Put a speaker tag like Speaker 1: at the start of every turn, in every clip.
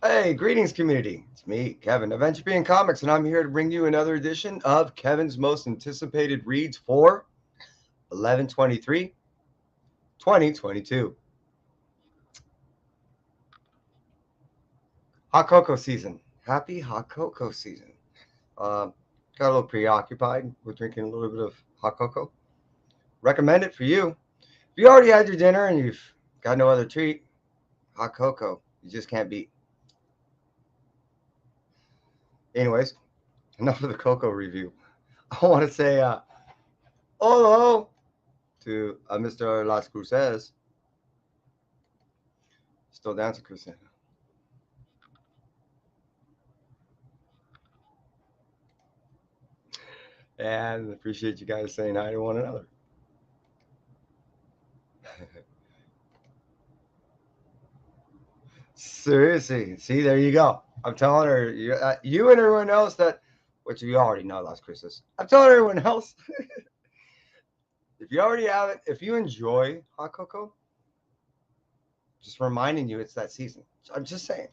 Speaker 1: Hey, greetings, community. It's me, Kevin of NCBD Comics, and I'm here to bring you another edition of Kevin's most anticipated reads for 11/23, 2022. Hot cocoa season. Happy hot cocoa season. Uh, got a little preoccupied with drinking a little bit of hot cocoa. Recommend it for you. If you already had your dinner and you've got no other treat, hot cocoa, you just can't beat. Anyways, enough of the cocoa review. I want to say hello to Mr. Las Cruces. Still dancing, Christina. And appreciate you guys saying hi to one another. Seriously, see, there you go. I'm telling her, you and everyone else that, which you already know, Las Cruces. I'm telling everyone else, if you already have it, if you enjoy hot cocoa, just reminding you it's that season. I'm just saying.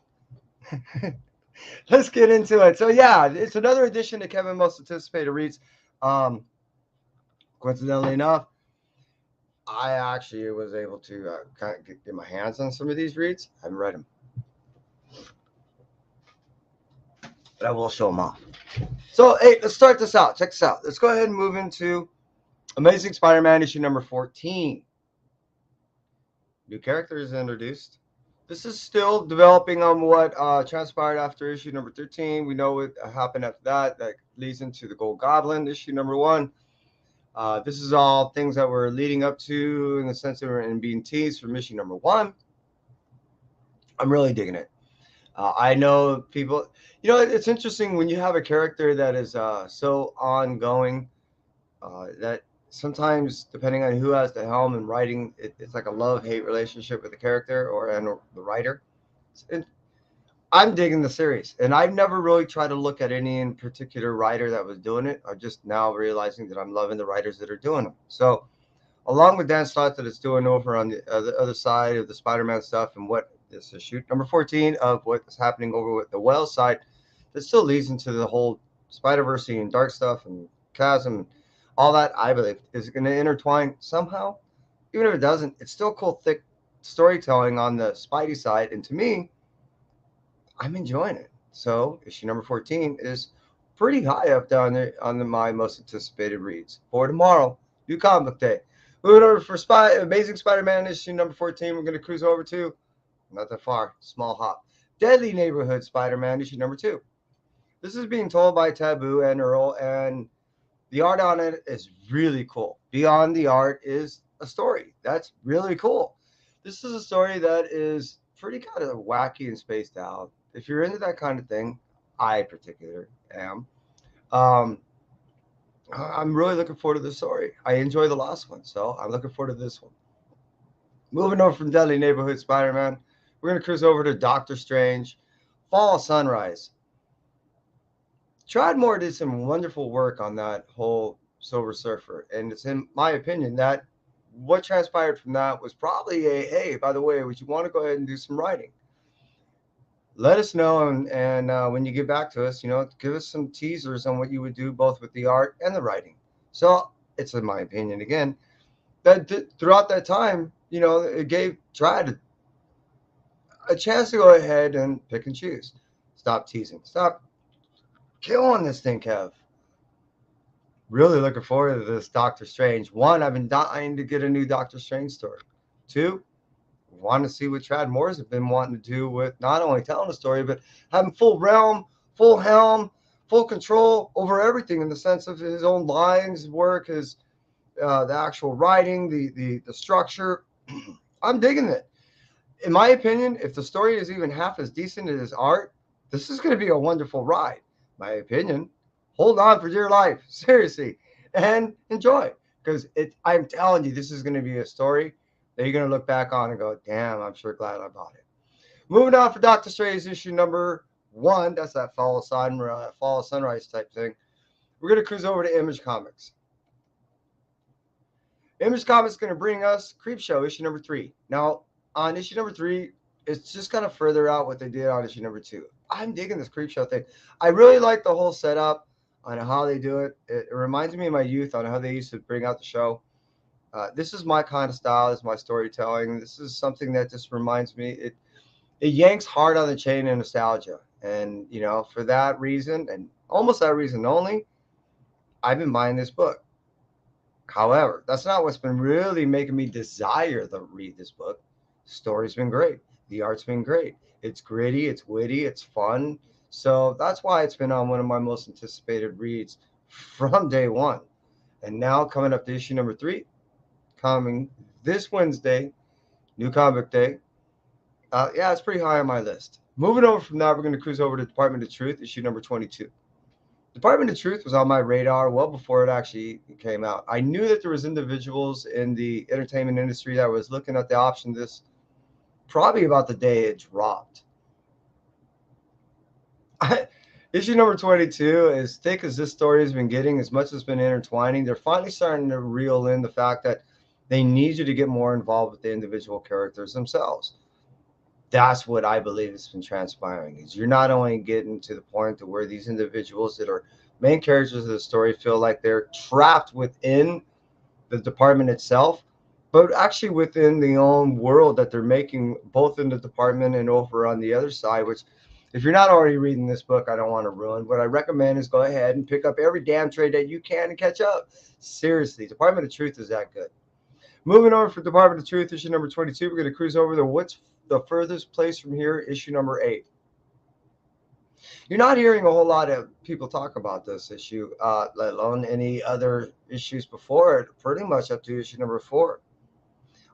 Speaker 1: Let's get into it. So yeah, it's another edition to Kevin Most Anticipated Reads. Um, coincidentally enough, I actually was able to kind of get my hands on some of these reads. I haven't read them, but I will show them off. So, hey, let's start this out. Check this out. Let's go ahead and move into Amazing Spider-Man issue number 14. New characters introduced. This is still developing on what transpired after issue number 13. We know what happened after that. That leads into the Gold Goblin, issue number 1. This is all things that we're leading up to in the sense of and being teased from issue number 1. I'm really digging it. I know people, it's interesting when you have a character that is so ongoing that sometimes, depending on who has the helm and writing, it's like a love-hate relationship with the character and the writer. And I'm digging the series, and I've never really tried to look at any in particular writer that was doing it. I'm just now realizing that I'm loving the writers that are doing them. So, along with Dan Slott that it's doing over on the other side of the Spider-Man stuff and what this is shoot number 14 of what's happening over with the Wells side, that still leads into the whole Spider-Verse and dark stuff and Chasm, all that I believe is going to intertwine somehow. Even if it doesn't, it's still cool, thick storytelling on the Spidey side, and to me, I'm enjoying it. So issue number 14 is pretty high up down there on my most anticipated reads for tomorrow, new comic book day. Moving over for Amazing Spider-Man issue number 14, we're going to cruise over to, not that far, small hop, Deadly Neighborhood Spider-Man issue number 2. This is being told by Taboo and Earl, and the art on it is really cool. Beyond the art is a story. That's really cool. This is a story that is pretty kind of wacky and spaced out. If you're into that kind of thing, I particularly am. Um, I'm really looking forward to this story. I enjoy the last one, so I'm looking forward to this one. Moving over from Deadly Neighborhood Spider-Man, we're going to cruise over to Doctor Strange, Fall Sunrise. Tradmore did some wonderful work on that whole Silver Surfer, and it's in my opinion that what transpired from that was probably a hey, by the way, would you want to go ahead and do some writing? Let us know, and when you get back to us, give us some teasers on what you would do both with the art and the writing. So it's in my opinion again that throughout that time, it gave Trad a chance to go ahead and pick and choose. Stop teasing. Stop killing this thing, Kev. Really looking forward to this Doctor Strange. One, I've been dying to get a new Doctor Strange story. Two, want to see what Trad Moore's have been wanting to do with not only telling a story, but having full realm, full helm, full control over everything in the sense of his own lines, work, his the actual writing, the structure. I'm digging it. In my opinion, if the story is even half as decent as his art, this is going to be a wonderful ride. My opinion. Hold on for dear life, seriously, and enjoy. Because I'm telling you, this is going to be a story that you're going to look back on and go, "Damn, I'm sure glad I bought it." Moving on for Doctor Strange issue number 1. That's that fall sunrise type thing. We're going to cruise over to Image Comics. Image Comics is going to bring us Creepshow issue number 3. Now, on issue number 3, it's just kind of further out what they did on issue number 2. I'm digging this creep show thing. I really like the whole setup on how they do it. It reminds me of my youth on how they used to bring out the show. This is my kind of style. This is my storytelling. This is something that just reminds me. It yanks hard on the chain of nostalgia, and for that reason, and almost that reason only, I've been buying this book. However, that's not what's been really making me desire to read this book. The story's been great. The art's been great. It's gritty, it's witty, it's fun. So that's why it's been on one of my most anticipated reads from day one. And now coming up to issue number 3, coming this Wednesday, New Comic Day. Yeah, it's pretty high on my list. Moving over from that, we're going to cruise over to Department of Truth, issue number 22. Department of Truth was on my radar well before it actually came out. I knew that there was individuals in the entertainment industry that was looking at the option of this probably about the day it dropped. Issue number 22, as thick as this story has been getting, as much as it's been intertwining, they're finally starting to reel in the fact that they need you to get more involved with the individual characters themselves. That's what I believe has been transpiring, is you're not only getting to the point to where these individuals that are main characters of the story feel like they're trapped within the department itself, but actually within the own world that they're making, both in the department and over on the other side, which if you're not already reading this book, I don't want to ruin. What I recommend is go ahead and pick up every damn trade that you can and catch up. Seriously, Department of Truth is that good. Moving over for Department of Truth, issue number 22, we're going to cruise over to what's the furthest place from here, issue number 8. You're not hearing a whole lot of people talk about this issue, let alone any other issues before it, pretty much up to issue number 4.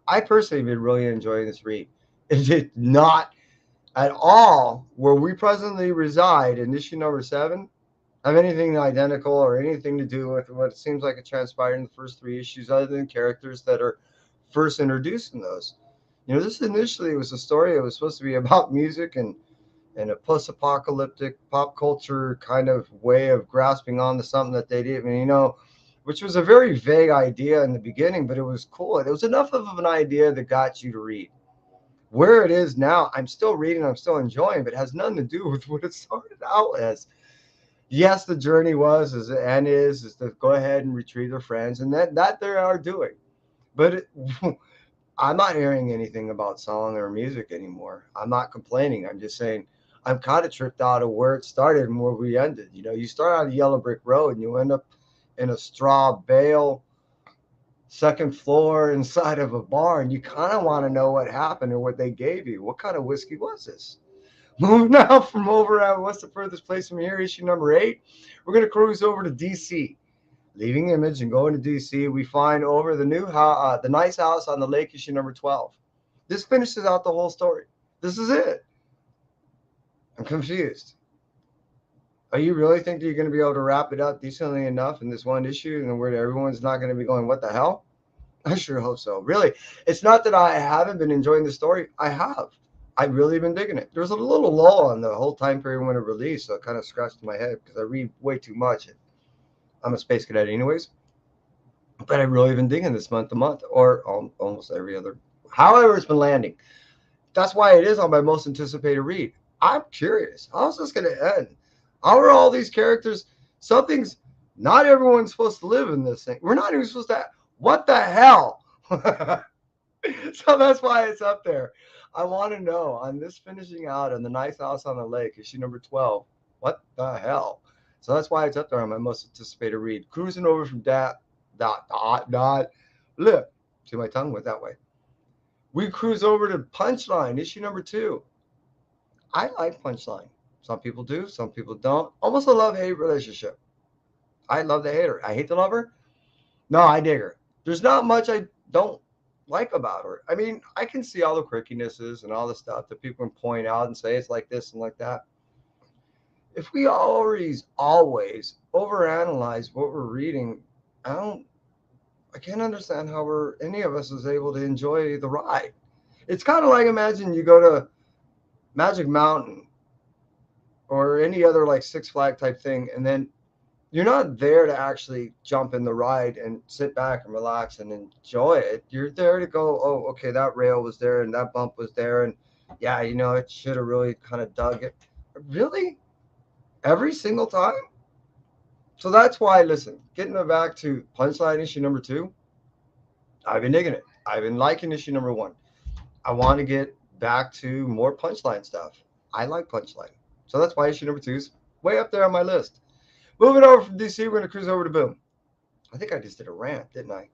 Speaker 1: I personally have been really enjoying this read. It did not at all where we presently reside in issue number 7 have anything identical or anything to do with what it seems like it transpired in the first 3 issues, other than characters that are first introduced in those. This initially was a story that was supposed to be about music and a post-apocalyptic pop culture kind of way of grasping on to something that they didn't, which was a very vague idea in the beginning, but it was cool. It was enough of an idea that got you to read. Where it is now, I'm still reading, I'm still enjoying, but it has nothing to do with what it started out as. Yes, the journey was, is to go ahead and retrieve their friends, and that they are doing. But I'm not hearing anything about song or music anymore. I'm not complaining. I'm just saying I'm kind of tripped out of where it started and where we ended. You start on a yellow brick road and you end up in a straw bale, second floor inside of a barn. You kind of want to know what happened or what they gave you. What kind of whiskey was this? Moving now from over at what's the furthest place from here, issue number 8, we're going to cruise over to DC. Leaving Image and going to DC, we find over the the nice house on the lake, issue number 12. This finishes out the whole story. This is it. I'm confused. Are you really think that you're going to be able to wrap it up decently enough in this one issue and where everyone's not going to be going, what the hell? I sure hope so. Really, it's not that I haven't been enjoying the story. I have. I've really been digging it. There was a little lull on the whole time period when it released, so it kind of scratched my head because I read way too much. I'm a space cadet anyways. But I've really been digging this month to month, or almost every other. However, it's been landing. That's why it is on my most anticipated read. I'm curious. How's this going to end? How are all these characters? Something's not everyone's supposed to live in this thing. We're not even supposed to. What the hell? So that's why it's up there. I want to know on this finishing out on the nice house on the lake, issue number 12. What the hell? So that's why it's up there on my most anticipated read. Cruising over from Look, see, my tongue went that way. We cruise over to Punchline, issue number 2. I like Punchline. Some people do, some people don't. Almost a love-hate relationship. I love the hater. I hate the lover. No, I dig her. There's not much I don't like about her. I mean, I can see all the quirkinesses and all the stuff that people can point out and say it's like this and like that. If we always overanalyze what we're reading, I can't understand how any of us is able to enjoy the ride. It's kind of like, imagine you go to Magic Mountain or any other like Six Flag type thing, and then you're not there to actually jump in the ride and sit back and relax and enjoy it. You're there to go, oh, okay, that rail was there and that bump was there, and Yeah, it should have really kind of dug it. Really? Every single time? So that's why, listen, getting it back to punchline issue number 2, I've been digging it. I've been liking issue number 1. I want to get back to more punchline stuff. I like punchline. So that's why issue number 2 is way up there on my list. Moving over from DC, we're going to cruise over to Boom. I think I just did a rant, didn't I?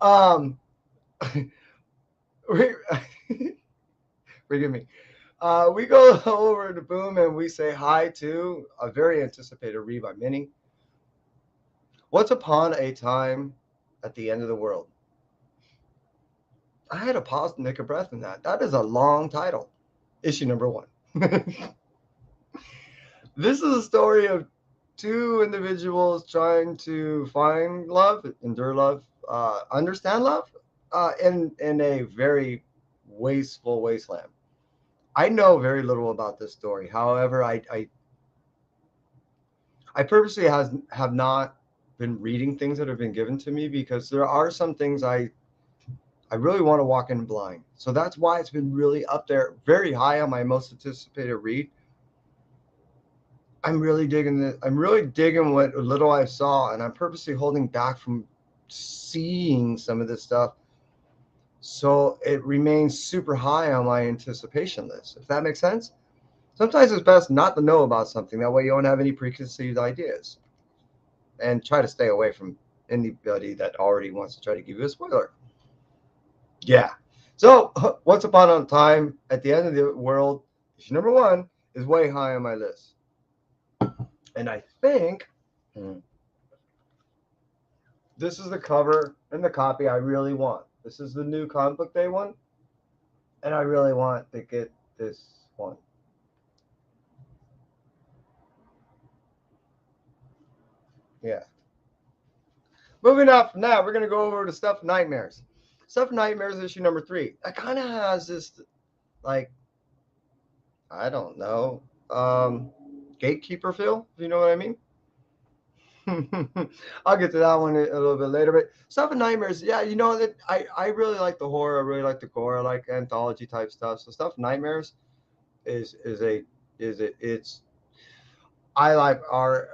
Speaker 1: um, forgive me. We go over to Boom and we say hi to a very anticipated read by many. Once upon a time at the end of the world. I had to pause to take a breath in that. That is a long title. Issue number 1. This is a story of two individuals trying to find love, endure love, understand love, in a very wasteful wasteland. I know very little about this story. However, I purposely have not been reading things that have been given to me because there are some things I really want to walk in blind. So that's why it's been really up there, very high on my most anticipated read. I'm really digging this. I'm really digging what little I saw, and I'm purposely holding back from seeing some of this stuff. So it remains super high on my anticipation list, if that makes sense. Sometimes it's best not to know about something. That way you don't have any preconceived ideas. And try to stay away from anybody that already wants to try to give you a spoiler. Yeah. So once upon a time at the end of the world, issue number 1 is way high on my list. And I think this is the cover and the copy I really want. This is the new comic book day one. And I really want to get this one. Yeah. Moving on from that, we're going to go over to Stuff Nightmares. Stuff Nightmares issue number 3. It kind of has this, like, I don't know, gatekeeper feel, if you know what I mean. I'll get to that one a little bit later. But Stuff and Nightmares, yeah, that I really like the horror. I really like the gore. I like anthology type stuff. So Stuff Nightmares is a is it it's I like our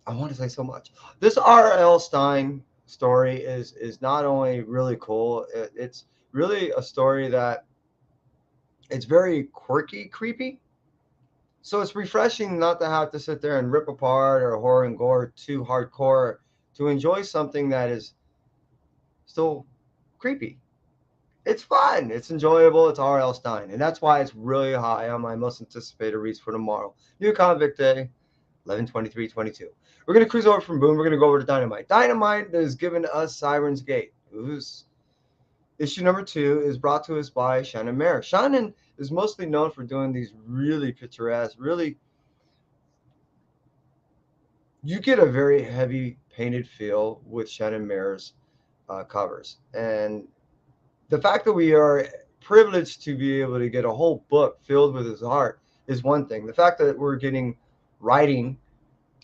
Speaker 1: I want to say so much. This R.L. Stein story is not only really cool. It's really a story that it's very quirky, creepy. So it's refreshing not to have to sit there and rip apart or horror and gore too hardcore to enjoy something that is still creepy. It's fun. It's enjoyable. It's R.L. Stein. And that's why it's really high on my most anticipated reads for tomorrow. New Convict Day, 11/23/22. We're going to cruise over from Boom. We're going to go over to Dynamite. Dynamite is given us Siren's Gate, whose issue number 2 is brought to us by Shannon Mayer. Shannon is mostly known for doing these really picturesque, really, you get a very heavy painted feel with Shannon Mayer's covers. And the fact that we are privileged to be able to get a whole book filled with his art is one thing. The fact that we're getting writing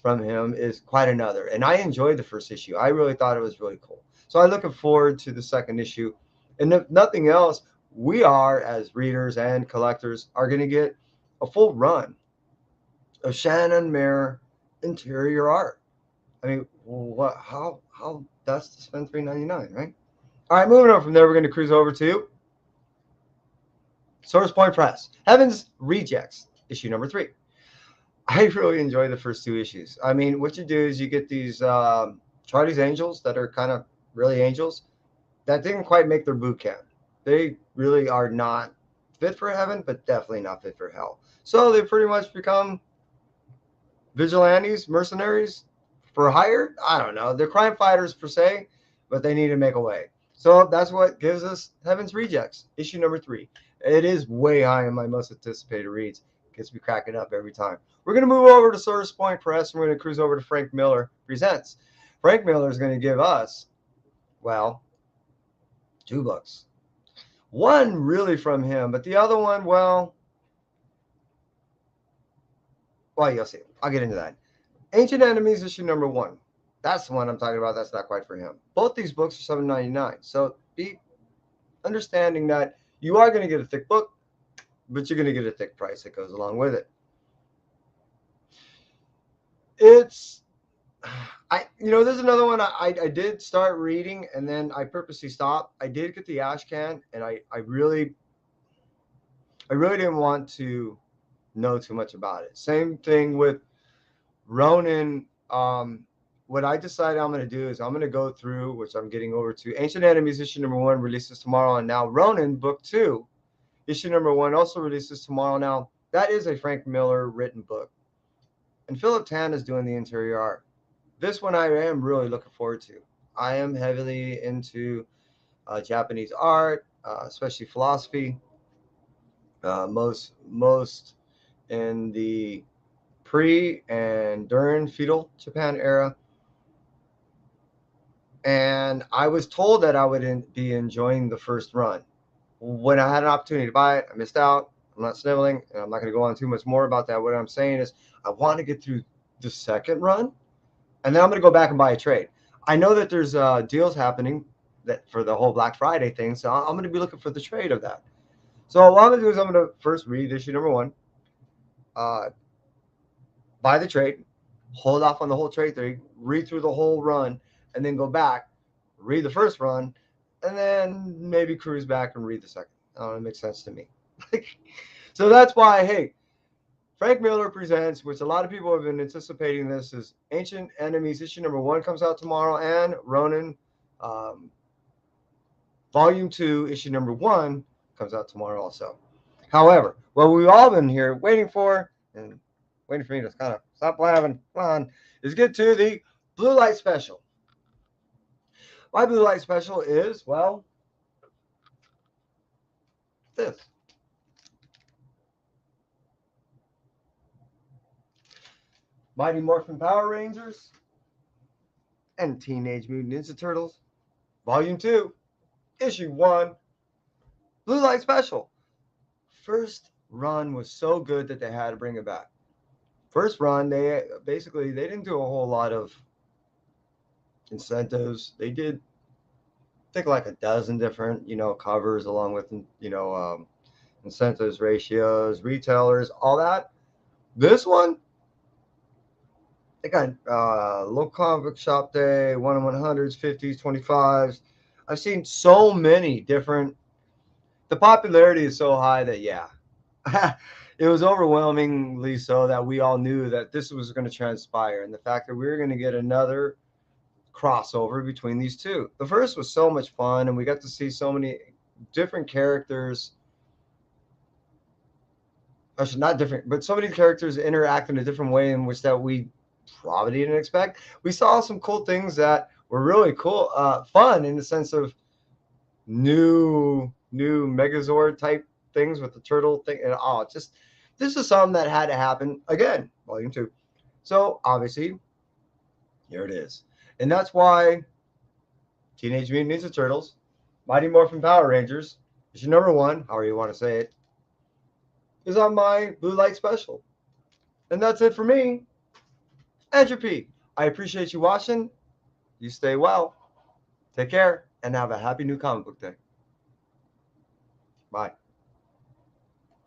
Speaker 1: from him is quite another. And I enjoyed the first issue. I really thought it was really cool. So I'm looking forward to the second issue. And if nothing else, we are, as readers and collectors, are going to get a full run of Shannon Mayer interior art. I mean, what? How best to spend $3.99, right? All right, moving on from there, we're going to cruise over to Source Point Press, Heaven's Rejects, issue number 3. I really enjoy the first 2 issues. I mean, what you do is you get these Charlie's Angels that are kind of really angels that didn't quite make their boot camp. They really are not fit for heaven, but definitely not fit for hell. So they pretty much become vigilantes, mercenaries for hire. I don't know. They're crime fighters per se, but they need to make a way. So that's what gives us Heaven's Rejects, issue number 3. It is way high in my most anticipated reads. Gets me cracking up every time. We're going to move over to Source Point Press, and we're going to cruise over to Frank Miller Presents. Frank Miller is going to give us, well, 2 books. One really from him, but the other one, well, you'll see. I'll get into that. Ancient Enemies, issue number 1. That's the one I'm talking about. That's not quite for him. Both these books are $7.99. So be understanding that you are going to get a thick book, but you're going to get a thick price that goes along with it. It's, there's another one I did start reading and then I purposely stopped. I did get the Ashcan, and I really didn't want to know too much about it. Same thing with Ronin. What I decided I'm going to do is I'm going to go through, which I'm getting over to, Ancient Enemies issue number 1 releases tomorrow, and now Ronin book 2 issue number 1 also releases tomorrow. Now that is a Frank Miller written book, and Philip Tan is doing the interior art. This one I am really looking forward to. I am heavily into Japanese art, especially philosophy. Most in the pre and during feudal Japan era. And I was told that I would be enjoying the first run. When I had an opportunity to buy it, I missed out. I'm not sniveling, and I'm not going to go on too much more about that. What I'm saying is I want to get through the second run, and then I'm going to go back and buy a trade. I know that there's deals happening that for the whole Black Friday thing, so I'm going to be looking for the trade of that. So what I'm going to do is I'm going to first read issue number 1, buy the trade, hold off on the whole trade thing, read through the whole run, and then go back, read the first run, and then maybe cruise back and read the second. It makes sense to me. So that's why, hey, Frank Miller presents, which a lot of people have been anticipating this, is Ancient Enemies issue number 1 comes out tomorrow, and Ronin volume 2 issue number 1 comes out tomorrow also. However, what we've all been here waiting for, and waiting for me to kind of stop blabbing, come on, is get to the Blue Light Special. My Blue Light Special is, well, this. Mighty Morphin Power Rangers and Teenage Mutant Ninja Turtles, Volume 2, Issue 1, Blue Light Special. First run was so good that they had to bring it back. First run, they didn't do a whole lot of incentives. They did, I think, like a dozen different, covers along with, incentives, ratios, retailers, all that. This one, they got local comic shop day, 1-100s, 50s, 25s. I've seen so many different. The popularity is so high that, yeah, it was overwhelmingly so that we all knew that this was going to transpire. And the fact that we were going to get another crossover between these two. The first was so much fun, and we got to see so many different characters. Actually, not different, but so many characters interact in a different way in which that we probably didn't expect. We saw some cool things that were really cool, fun in the sense of new Megazord type things with the turtle thing, and this is something that had to happen again, volume 2. So obviously, here it is, and that's why Teenage Mutant Ninja Turtles, Mighty Morphin Power Rangers, issue number 1, however you want to say it, is on my Blue Light Special. And that's it for me, Andrew P. I appreciate you watching. You stay well. Take care, and have a happy new comic book day. Bye.